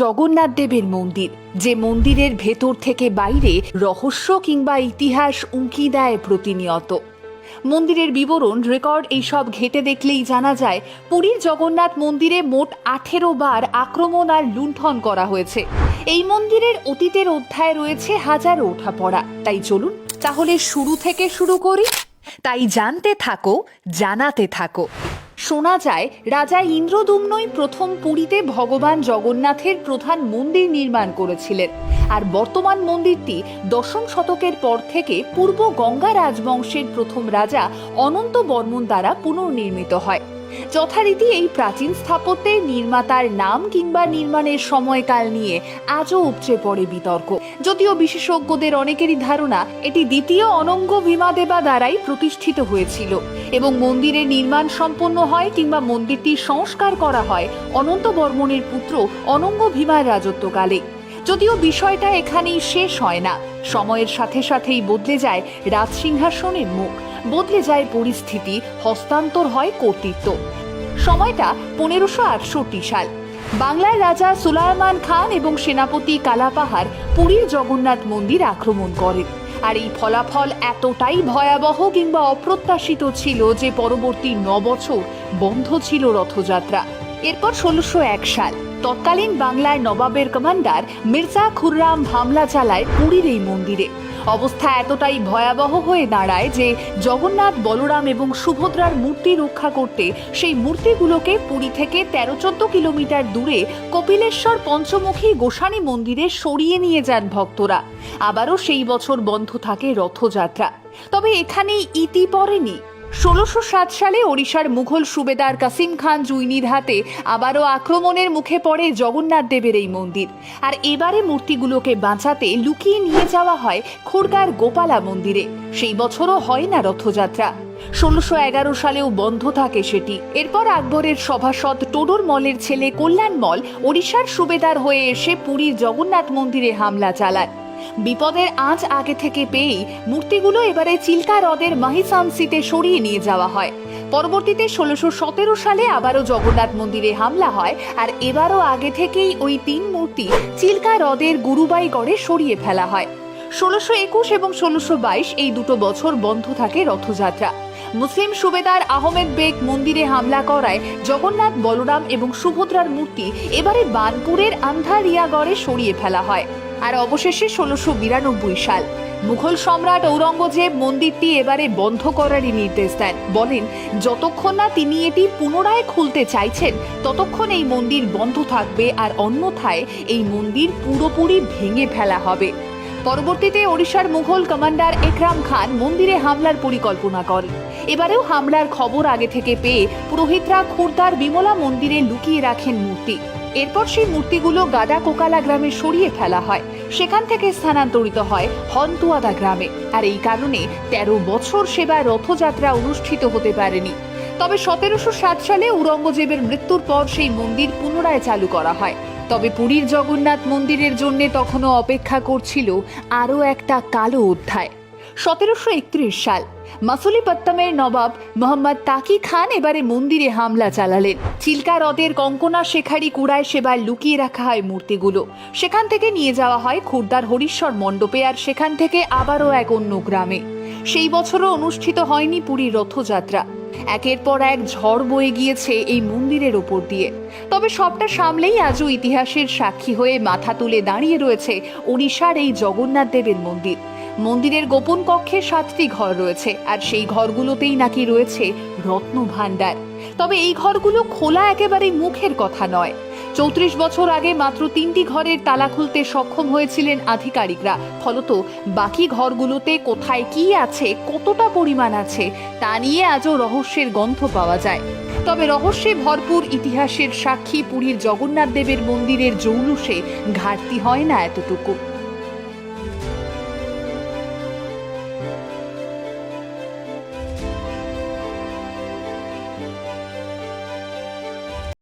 জগন্নাথ দেবের মন্দির, যে মন্দিরের ভেতর থেকে বাইরে রহস্য কিংবা ইতিহাস উঁকি দেয় প্রতিনিয়ত। মন্দিরের বিবরণ, রেকর্ড এইসব ঘেঁটে দেখলেই জানা যায় পুরীর জগন্নাথ মন্দিরে মোট 18 বার আক্রমণ আর লুণ্ঠন করা হয়েছে। এই মন্দিরের অতীতের অধ্যায় রয়েছে হাজারো ওঠাপড়া। তাই চলুন তাহলে শুরু থেকে শুরু করি। তাই জানতে থাকো, জানাতে থাকো। শোনা যায় রাজা ইন্দ্রদুম্নই প্রথম পুরীতে ভগবান জগন্নাথের প্রধান মন্দির নির্মাণ করেছিলেন, আর বর্তমান মন্দিরটি 10ম শতকের পর থেকে পূর্ব গঙ্গা রাজবংশের প্রথম রাজা অনন্ত বর্মন দ্বারা পুনর্নির্মিত হয়। যথারীতি এই প্রাচীন স্থাপত্যের নির্মাতার নাম কিংবা নির্মাণের সময়কাল নিয়ে আজও উপচে পড়ে বিতর্ক। যদিও বিশেষজ্ঞদের অনেকেরই ধারণা এটি দ্বিতীয় অনঙ্গ ভীমাদেবা দ্বারাই প্রতিষ্ঠিত হয়েছিল এবং মন্দিরের নির্মাণ সম্পন্ন হয় কিংবা মন্দিরটি সংস্কার করা হয় অনন্ত বর্মনের পুত্র অনঙ্গ ভীমার রাজত্বকালে। যদিও বিষয়টা এখানেই শেষ হয় না, সময়ের সাথে সাথেই বদলে যায় রাজসিংহাসনের মুখ, বদলে যায় পরিস্থিতি, হস্তান্তর হয় কর্তৃত্ব। সময়টা 1568 সাল। বাংলার রাজা সুলাইমান খান এবং সেনাপতি কালাপাহাড় পুরীর জগন্নাথ মন্দির আক্রমণ করেন, আর এই ফলাফল এতটাই ভয়াবহ কিংবা অপ্রত্যাশিত ছিল যে পরবর্তী 9 বছর বন্ধ ছিল রথযাত্রা। এরপর 1601 সাল তৎকালীন বাংলার নবাবের কমান্ডার মির্জা খুররাম হামলা চালায় পুরীর এই মন্দিরে। অবস্থা এতটাই ভয়াবহ হয়ে দাঁড়ায় যে জগন্নাথ, বলরাম এবং সুভদ্রার মূর্তি রক্ষা করতে সেই মূর্তিগুলোকে পুরী থেকে 13-14 কিলোমিটার দূরে কপিলেশ্বর পঞ্চমুখী গোসানী মন্দিরে সরিয়ে নিয়ে যান ভক্তরা। আবারও সেই বছর বন্ধ থাকে রথযাত্রা। তবে এখানেই ইতি পড়েনি। 1607 সালে ওড়িশার মুঘল সুবেদার কাসিম খান জুইনির হাতে আবারও আক্রমণের মুখে পড়ে জগন্নাথ দেবের এই মন্দির, আর এবারে মূর্তিগুলোকে বাঁচাতে লুকিয়ে নিয়ে যাওয়া হয় খুরগার গোপালা মন্দিরে। সেই বছরও হয় না রথযাত্রা। 1611 সালেও বন্ধ থাকে সেটি। এরপর আকবরের সভাসদ টোডর মলের ছেলে কল্যাণ মল ওড়িশার সুবেদার হয়ে এসে পুরীর জগন্নাথ মন্দিরে হামলা চালান। বিপদের আঁচ আগে থেকে পেয়েই মূর্তিগুলো এবারে চিল্কা হ্রদের মাহিসামসিতে সরিয়ে নিয়ে যাওয়া হয়। পরবর্তীতে 1617 সালে আবারও জগন্নাথ মন্দিরে হামলা হয়, আর এবারও আগে থেকেই ওই 3 মূর্তি চিল্কা হ্রদের গুরুবাইগড়ে সরিয়ে ফেলা হয়। 1621 এবং 1622 এই দুটো বছর বন্ধ থাকে রথযাত্রা। মুসলিম সুবেদার আহমেদ বেগ মন্দিরে হামলা করায় জগন্নাথ, বলরাম এবং সুভদ্রার মূর্তি এবারে বানপুরের আন্ধারিয়াগড়ে সরিয়ে ফেলা হয়। আর অবশেষে 1692 সাল মুঘল সম্রাট ঔরঙ্গজেব মন্দিরটি এবারে বন্ধ করারই নির্দেশ দেন। বলেন যতক্ষণ না তিনি এটি পুনরায় খুলতে চাইছেন ততক্ষণ এই মন্দির বন্ধ থাকবে, আর অন্যথায় এই মন্দির পুরোপুরি ভেঙে ফেলা হবে। পরবর্তীতে ওড়িশার মুঘল কমান্ডার একরাম খান মন্দিরে হামলার পরিকল্পনা করেন। এবারেও হামলার খবর আগে থেকে পেয়ে পুরোহিতরা খুরদার বিমলা মন্দিরে লুকিয়ে রাখেন মূর্তি। এরপর সেই মূর্তিগুলো গাদা কোকালা গ্রামে সরিয়ে ফেলা হয়, সেখান থেকে স্থানান্তরিত হয় হন্তুয়াদা গ্রামে। আর এই কারণে 13 বছর সেবার রথযাত্রা অনুষ্ঠিত হতে পারেনি। তবে 1707 সালে ঔরঙ্গজেবের মৃত্যুর পর সেই মন্দির পুনরায় চালু করা হয়। তবে পুরীর জগন্নাথ মন্দিরের জন্য তখনও অপেক্ষা করছিল আরও একটা কালো অধ্যায়। 1731 সাল মাসুলিপত্তমের নবাব মোহাম্মদ তাকি খান এবারে মন্দিরে হামলা চালালেন। চিল্কা হ্রদের কঙ্কনা শেখারি কুড়ায় সেবার লুকিয়ে রাখা হয় মূর্তিগুলো। সেখান থেকে নিয়ে যাওয়া হয় খুরদার হরিশ্বর মণ্ডপে, আর সেখান থেকে আবারও এক অন্য গ্রামে। সেই বছরও অনুষ্ঠিত হয়নি পুরীর রথযাত্রা। একের পর এক ঝড় বয়ে গিয়েছে এই মন্দিরের ওপর দিয়ে। তবে সবটা সামলেই আজও ইতিহাসের সাক্ষী হয়ে মাথা তুলে দাঁড়িয়ে রয়েছে ওড়িশার এই জগন্নাথ দেবের মন্দির। মন্দিরের গোপন কক্ষে 7টি ঘর রয়েছে, আর সেই ঘরগুলোতেই নাকি রয়েছে রত্ন ভাণ্ডার। তবে এই ঘরগুলো খোলা একেবারে মুখের কথা নয়। 34 বছর আগে মাত্র 3টি ঘরের তালা খুলতে সক্ষম হয়েছিলেন আধিকারিকরা। ফলত বাকি ঘরগুলোতে কোথায় কি আছে, কতটা পরিমাণ আছে তা নিয়ে আজও রহস্যের গন্ধ পাওয়া যায়। তবে রহস্যে ভরপুর ইতিহাসের সাক্ষী পুরীর জগন্নাথ দেবের মন্দিরের জৌলুসে ঘাটতি হয় না এতটুকু।